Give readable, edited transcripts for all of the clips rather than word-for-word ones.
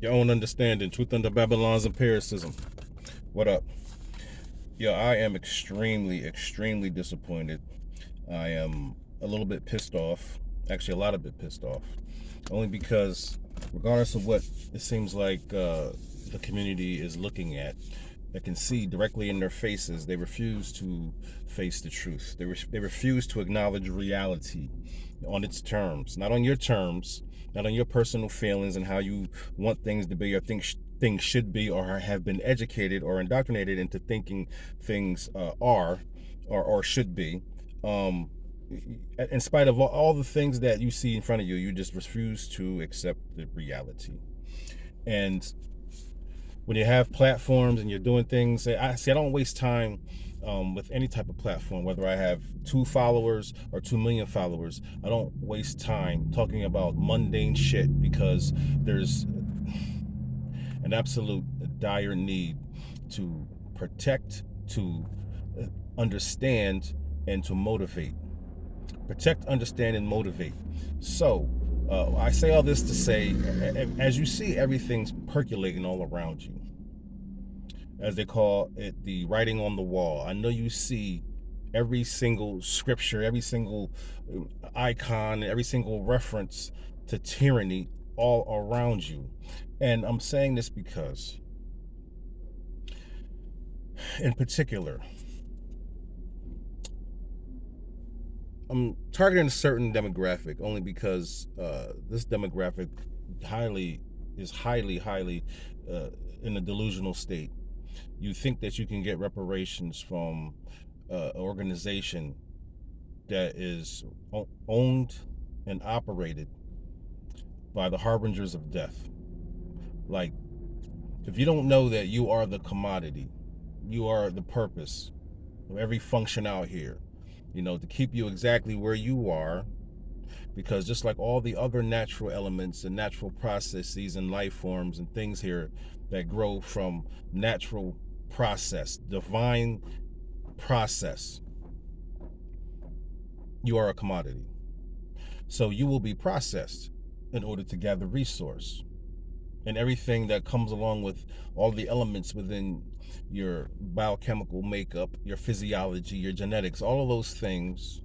Your own understanding, truth under Babylon's empiricism. What up? Yo, I am extremely disappointed. I am a little bit pissed off. Actually, a lot of bit pissed off. Only because, regardless of what it seems like the community is looking at, I can see directly in their faces they refuse to face the truth. They refuse to acknowledge reality on its terms, not on your terms, not on your personal feelings and how you want things to be or things should be or have been educated or indoctrinated into thinking things are or should be. Um, in spite of all the things that you see in front of you, you just refuse to accept the reality. And when you have platforms and you're doing things, I don't waste time with any type of platform, whether I have 2 followers or 2 million followers. I don't waste time talking about mundane shit because there's an absolute dire need to protect, to understand, and to motivate. Protect, understand, and motivate. So, I say all this to say, as you see everything's percolating all around you, as they call it, the writing on the wall. I know you see every single scripture, every single icon, every single reference to tyranny all around you. And I'm saying this because, in particular, I'm targeting a certain demographic only because this demographic highly is highly uh, in a delusional state. You think that you can get reparations from an organization that is owned and operated by the harbingers of death. Like, if you don't know that you are the commodity, you are the purpose of every function out here, to keep you exactly where you are, because just like all the other natural elements and natural processes and life forms and things here that grow from natural process, divine process, you are a commodity. So you will be processed in order to gather resource. And everything that comes along with all the elements within your biochemical makeup, your physiology, your genetics, all of those things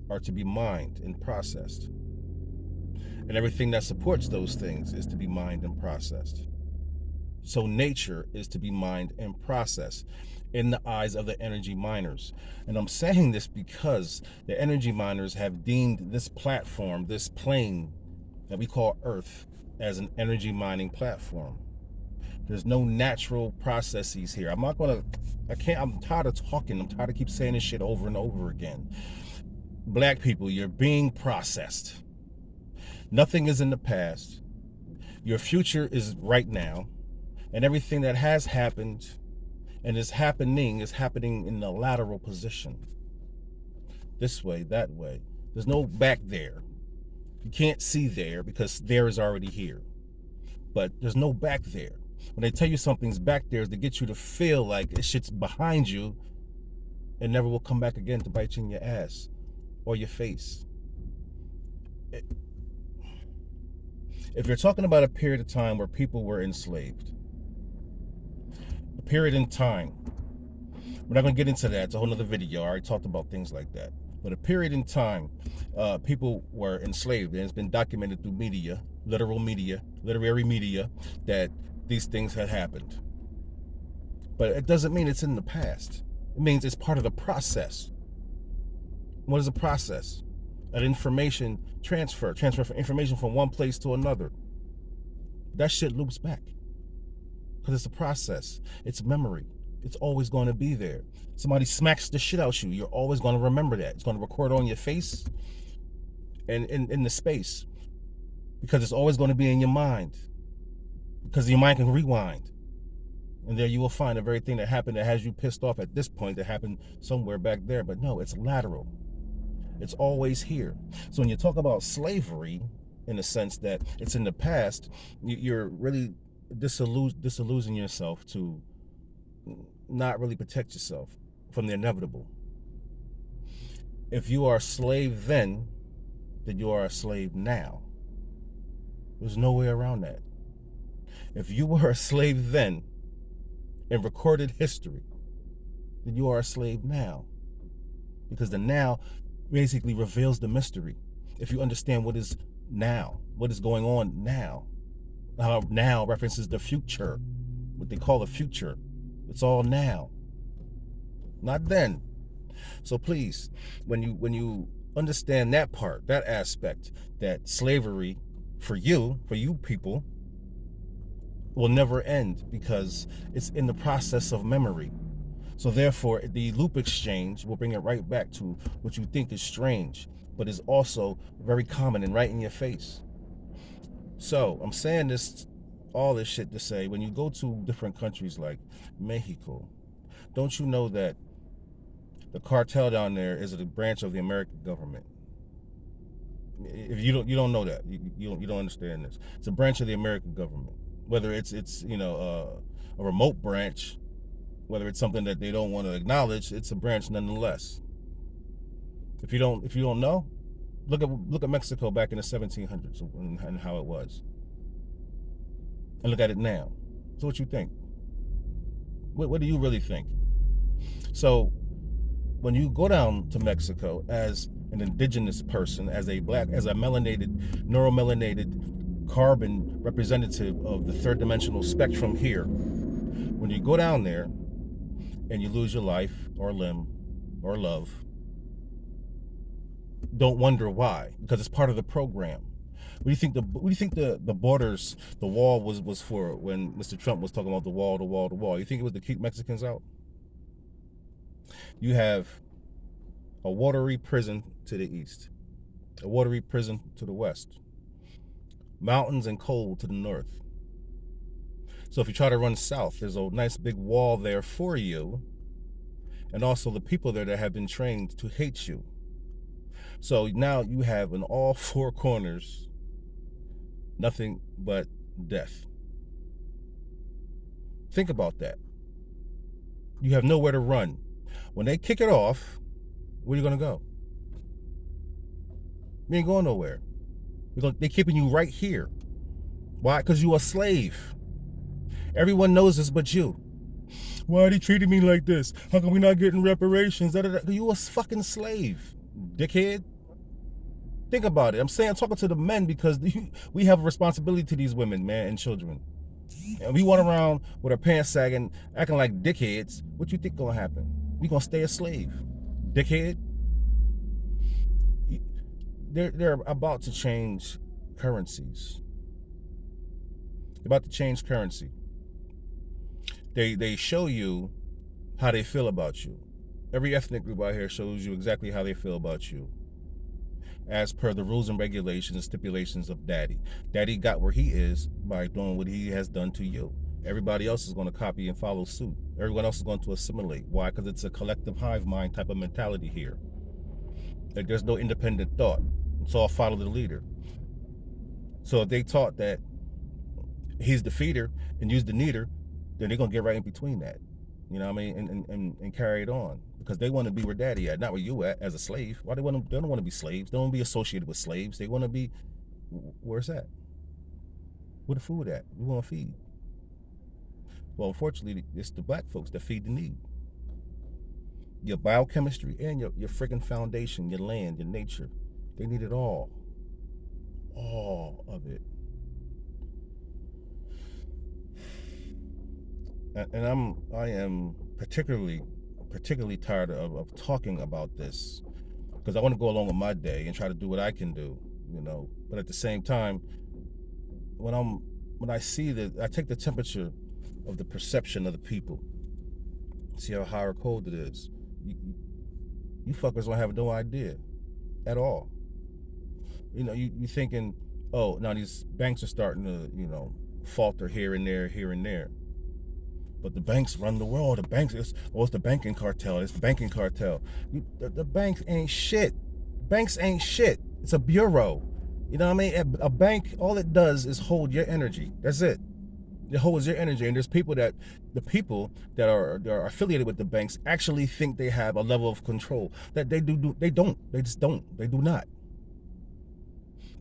are to be mined and processed. And everything that supports those things is to be mined and processed. So nature is to be mined and processed in the eyes of the energy miners. And I'm saying this because the energy miners have deemed this platform, this plane that we call Earth, as an energy mining platform. There's no natural processes here. I'm tired of talking. I'm tired of keep saying this shit over and over again. Black people, you're being processed. Nothing is in the past. Your future is right now. And everything that has happened and is happening in the lateral position. This way, that way. There's no back there. You can't see there because there is already here. But there's no back there. When they tell you something's back there, is to get you to feel like it shit's behind you and never will come back again to bite you in your ass or your face. If you're talking about a period of time where people were enslaved, a period in time, we're not going to get into that. It's a whole other video. I already talked about things like that. But a period in time, people were enslaved, and it's been documented through media, literary media, that these things had happened. But it doesn't mean it's in the past. It means it's part of the process. What is a process? An information transfer information from one place to another. That shit loops back because it's a process. It's memory. It's always going to be there. Somebody smacks the shit out you, you're always going to remember that. It's going to record on your face and in the space because it's always going to be in your mind because your mind can rewind. And there you will find the very thing that happened that has you pissed off at this point that happened somewhere back there. But no, it's lateral. It's always here. So when you talk about slavery, in the sense that it's in the past, you're really disillusioning yourself to not really protect yourself from the inevitable. If you are a slave then you are a slave now. There's no way around that. If you were a slave then in recorded history, then you are a slave now. Because the now basically reveals the mystery. If you understand what is now, what is going on now, how now references the future, what they call the future. It's all now, not then. So please, when you understand that part, that aspect, that slavery for you people, will never end because it's in the process of memory. So therefore, the loop exchange will bring it right back to what you think is strange, but is also very common and right in your face. So I'm saying all this shit to say, when you go to different countries like Mexico, don't you know that the cartel down there is a branch of the American government? If you don't know that, you don't understand this. It's a branch of the American government. Whether it's a remote branch, whether it's something that they don't want to acknowledge, it's a branch nonetheless. If you don't know, look at Mexico back in the 1700s and how it was, and look at it now. So what you think? What do you really think? So when you go down to Mexico as an indigenous person, as a neuromelanated carbon representative of the third dimensional spectrum here, when you go down there and you lose your life or limb or love, don't wonder why, because it's part of the program. What do you think the borders, the wall was for when Mr. Trump was talking about the wall, the wall, the wall? You think it was to keep Mexicans out? You have a watery prison to the east, a watery prison to the west, mountains and cold to the north. So if you try to run south, there's a nice big wall there for you, and also the people there that have been trained to hate you. So now you have in all four corners nothing but death. Think about that. You have nowhere to run. When they kick it off, where are you going to go? You ain't going nowhere. They're keeping you right here. Why? Because you're a slave. Everyone knows this but you. Why are they treating me like this? How come we not getting reparations? You a fucking slave, dickhead. Think about it. I'm talking to the men because we have a responsibility to these women, man, and children. And we run around with our pants sagging, acting like dickheads. What you think gonna happen? We gonna stay a slave, dickhead? They're about to change currencies. They're about to change currency. They show you how they feel about you. Every ethnic group out here shows you exactly how they feel about you, as per the rules and regulations and stipulations of Daddy. Daddy got where he is by doing what he has done to you. Everybody else is going to copy and follow suit. Everyone else is going to assimilate. Why? Because it's a collective hive mind type of mentality here. Like there's no independent thought. It's all follow the leader. So if they taught that he's the feeder and you's the needer, then they're going to get right in between that. You know what I mean? And carry it on. Because they want to be where Daddy at, not where you at as a slave. Why they don't want to be slaves. They don't want to be associated with slaves. They want to be, where's that? Where the food at? We want to feed. Well, unfortunately, it's the black folks that feed the need. Your biochemistry and your freaking foundation, your land, your nature. They need it all. All of it. And I am particularly tired of talking about this, because I want to go along with my day and try to do what I can do, But at the same time, when I see that, I take the temperature of the perception of the people, see how high or cold it is. You fuckers don't have no idea at all. You thinking, oh, now these banks are starting to, falter here and there. But the banks run the world. The banks, it's the banking cartel. It's the banking cartel. The banks ain't shit. Banks ain't shit. It's a bureau. You know what I mean? A bank, all it does is hold your energy. That's it. It holds your energy. And there's the people that are affiliated with the banks actually think they have a level of control that they do. They don't. They just don't. They do not.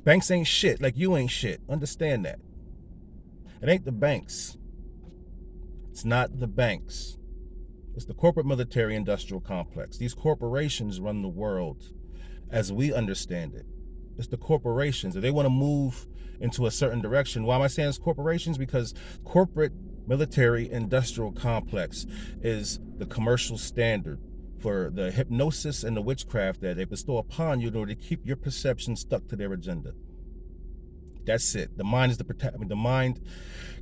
Banks ain't shit. Like you ain't shit. Understand that. It ain't the banks. It's not the banks. It's the corporate military industrial complex. These corporations run the world as we understand it. It's the corporations. If they want to move into a certain direction, why am I saying it's corporations? Because corporate military industrial complex is the commercial standard for the hypnosis and the witchcraft that they bestow upon you in order to keep your perception stuck to their agenda. That's it. The mind is the mind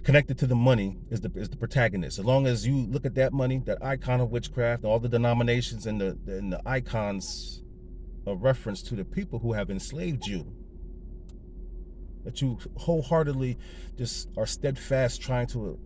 connected to the money is the protagonist. As long as you look at that money, that icon of witchcraft, all the denominations and the icons of reference to the people who have enslaved you, that you wholeheartedly just are steadfast trying to